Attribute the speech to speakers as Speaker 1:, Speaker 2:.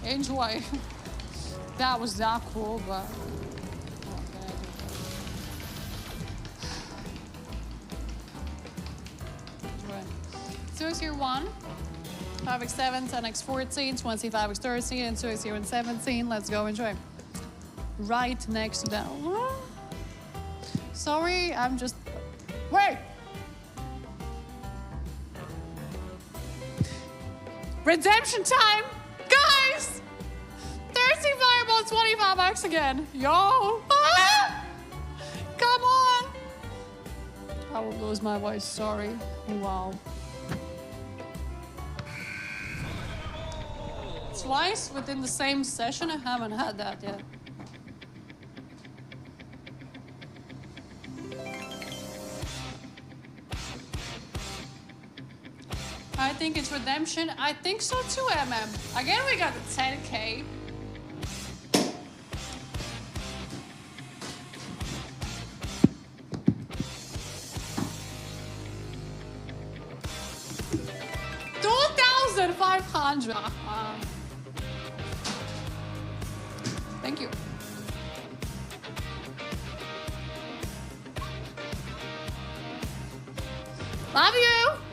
Speaker 1: Enjoy. That was not cool, but... Enjoy. 2x1, 5x7, 10x14, 25x13, and 2x17. Let's go, enjoy. Right next to that. Sorry, I'm just... Wait! Redemption time! Guys! 30 fireball, 25x again. Yo! Ah! Come on! I will lose my voice, sorry. Wow. Twice within the same session? I haven't had that yet. I think it's redemption. I think so too, MM. Again, we got the 10K. $2,500. Thank you. Love you.